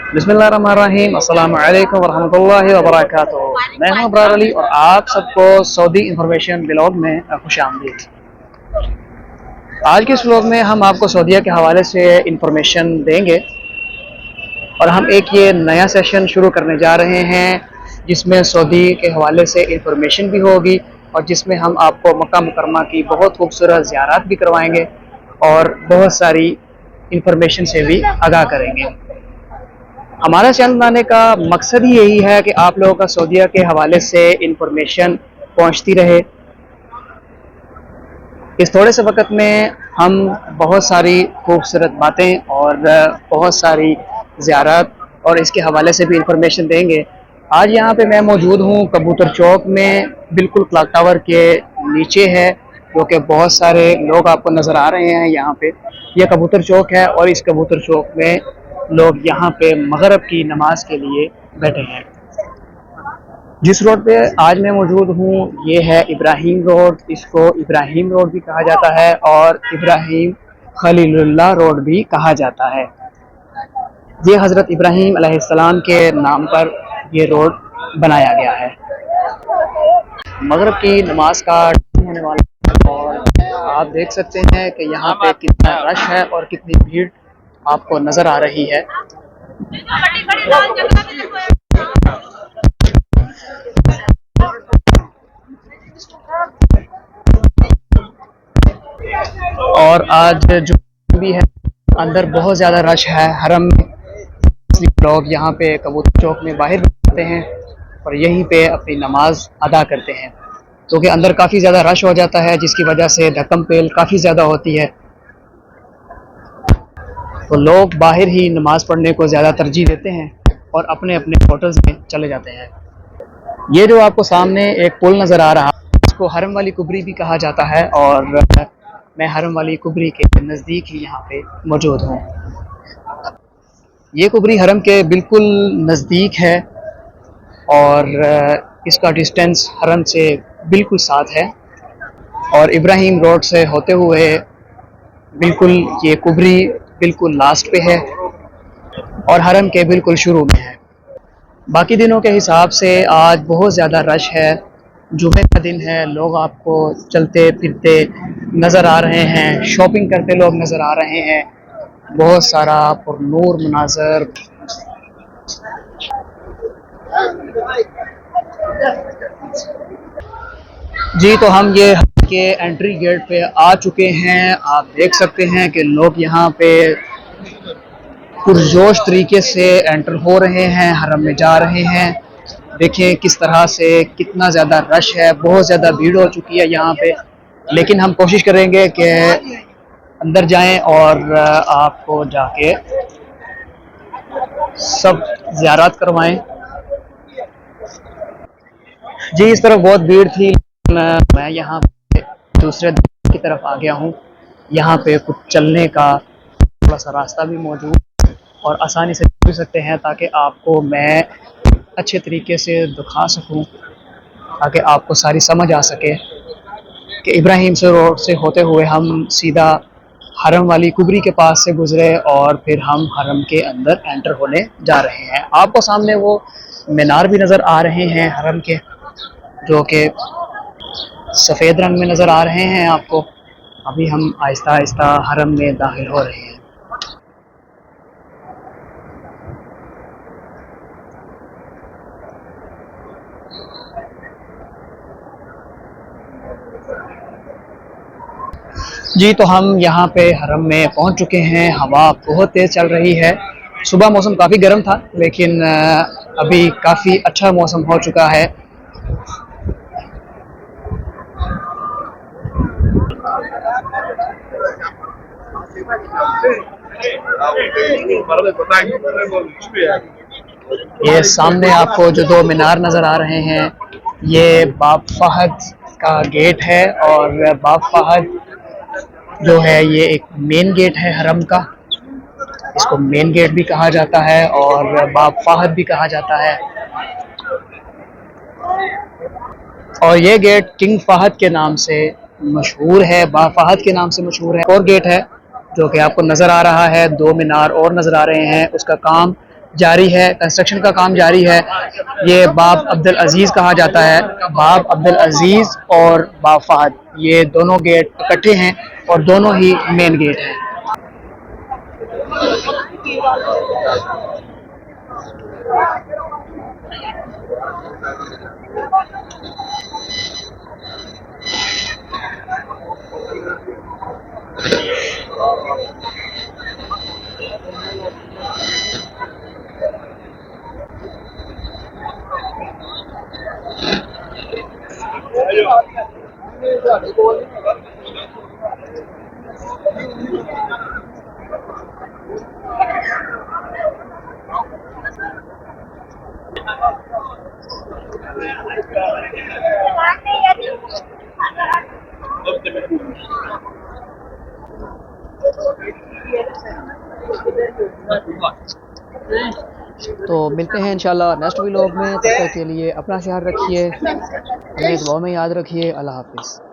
बिस्मिल्लाहिर्रहमानिर्रहीम, अस्सलामु अलैकुम वरहमतुल्लाहि वबरकातुहू। मैं हूं अबरार अली और आप सबको सऊदी इंफॉर्मेशन ब्लॉग में खुशामदीद। आज के इस व्लॉग में हम आपको सऊदीया के हवाले से इंफॉर्मेशन देंगे और हम एक ये नया सेशन शुरू करने जा रहे हैं जिसमें सऊदी के हवाले से इंफॉर्मेशन भी होगी और जिसमें हम आपको मक्का मुकरमा की बहुत खूबसूरत ज़ियारत भी करवाएंगे और बहुत सारी इंफॉर्मेशन से भी आगाह करेंगे। हमारा चैनल बनाने का मकसद ही यही है कि आप लोगों का सऊदीया के हवाले से इंफॉर्मेशन पहुंचती रहे। इस थोड़े से वक्त में हम बहुत सारी खूबसूरत बातें और बहुत सारी ज़ियारत और इसके हवाले से भी इंफॉर्मेशन देंगे। आज यहाँ पे मैं मौजूद हूँ कबूतर चौक में, बिल्कुल क्लॉक टावर के नीचे है, जो कि बहुत सारे लोग आपको नज़र आ रहे हैं। यहाँ पे यह कबूतर चौक है और इस कबूतर चौक में लोग यहाँ पे मगरिब की नमाज के लिए बैठे हैं। जिस रोड पे आज मैं मौजूद हूँ ये है इब्राहिम रोड। इसको इब्राहिम रोड भी कहा जाता है और इब्राहिम खलीलुल्लाह रोड भी कहा जाता है। ये हज़रत इब्राहिम अलैहिस्सलाम के नाम पर ये रोड बनाया गया है। मगरिब की नमाज का टाइम होने वाला है और आप देख सकते हैं कि यहाँ पे कितना रश है और कितनी भीड़ आपको नज़र आ रही है। और आज जो भी है अंदर बहुत ज़्यादा रश है हरम में। लोग यहाँ पे कबूतर चौक में बाहर बैठते हैं और यहीं पे अपनी नमाज अदा करते हैं, क्योंकि अंदर काफ़ी ज़्यादा रश हो जाता है जिसकी वजह से धक्कम पेल काफ़ी ज़्यादा होती है, तो लोग बाहर ही नमाज पढ़ने को ज़्यादा तरजीह देते हैं और अपने अपने होटल्स में चले जाते हैं। ये जो आपको सामने एक पुल नज़र आ रहा है इसको हरम वाली कुबरी भी कहा जाता है और मैं हरम वाली कुबरी के नज़दीक ही यहाँ पे मौजूद हूँ। ये कुबरी हरम के बिल्कुल नज़दीक है और इसका डिस्टेंस हरम से बिल्कुल साथ है और इब्राहिम रोड से होते हुए बिल्कुल ये कुबरी बिल्कुल लास्ट पे है और हरम के बिल्कुल शुरू में है। बाकी दिनों के हिसाब से आज बहुत ज़्यादा रश है। जुमे का दिन है, लोग आपको चलते फिरते नज़र आ रहे हैं, शॉपिंग करते लोग नज़र आ रहे हैं, बहुत सारा पुरनूर मनाज़र। जी तो हम ये के एंट्री गेट पे आ चुके हैं। आप देख सकते हैं कि लोग यहाँ पे पुरजोश तरीके से एंटर हो रहे हैं, हरम में जा रहे हैं। देखें किस तरह से कितना ज़्यादा रश है, बहुत ज़्यादा भीड़ हो चुकी है यहाँ पे, लेकिन हम कोशिश करेंगे कि अंदर जाएं और आपको जाके सब ज़ियारत करवाएं। जी इस तरफ बहुत भीड़ थी, मैं यहाँ पे दूसरे की तरफ आ गया हूँ। यहाँ पे कुछ चलने का थोड़ा सा रास्ता भी मौजूद और आसानी से चल सकते हैं, ताकि आपको मैं अच्छे तरीके से दिखा सकूं, ताकि आपको सारी समझ आ सके कि इब्राहिम से रोड से होते हुए हम सीधा हरम वाली कुबरी के पास से गुजरे और फिर हम हरम के अंदर एंटर होने जा रहे हैं। आपको सामने वो मीनार भी नज़र आ रहे हैं हरम के, जो कि सफ़ेद रंग में नज़र आ रहे हैं आपको। अभी हम आहिस्ता आहिस्ता हरम में दाखिल हो रहे हैं। जी तो हम यहाँ पे हरम में पहुँच चुके हैं। हवा बहुत तेज़ चल रही है। सुबह मौसम काफ़ी गर्म था, लेकिन अभी काफ़ी अच्छा मौसम हो चुका है। ये सामने आपको जो दो मीनार नज़र आ रहे हैं ये बाब फहद का गेट है और बाब फहद जो है ये एक मेन गेट है हरम का। इसको मेन गेट भी कहा जाता है और बाब फहद भी कहा जाता है। और ये गेट किंग फहद के नाम से मशहूर है, बाब फहद के नाम से मशहूर है। और गेट है जो कि आपको नज़र आ रहा है, दो मीनार और नज़र आ रहे हैं, उसका काम जारी है, कंस्ट्रक्शन का काम जारी है। ये बाब अब्दुल अजीज़ कहा जाता है। बाब अब्दुल अजीज़ और बाब फहद, ये दोनों गेट इकट्ठे हैं और दोनों ही मेन गेट हैं। तो मिलते हैं इंशाल्लाह नेक्स्ट व्लॉग में। तब तक के लिए अपना ख्याल रखिए, हमें दुआ में याद रखिए। अल्लाह हाफिज़।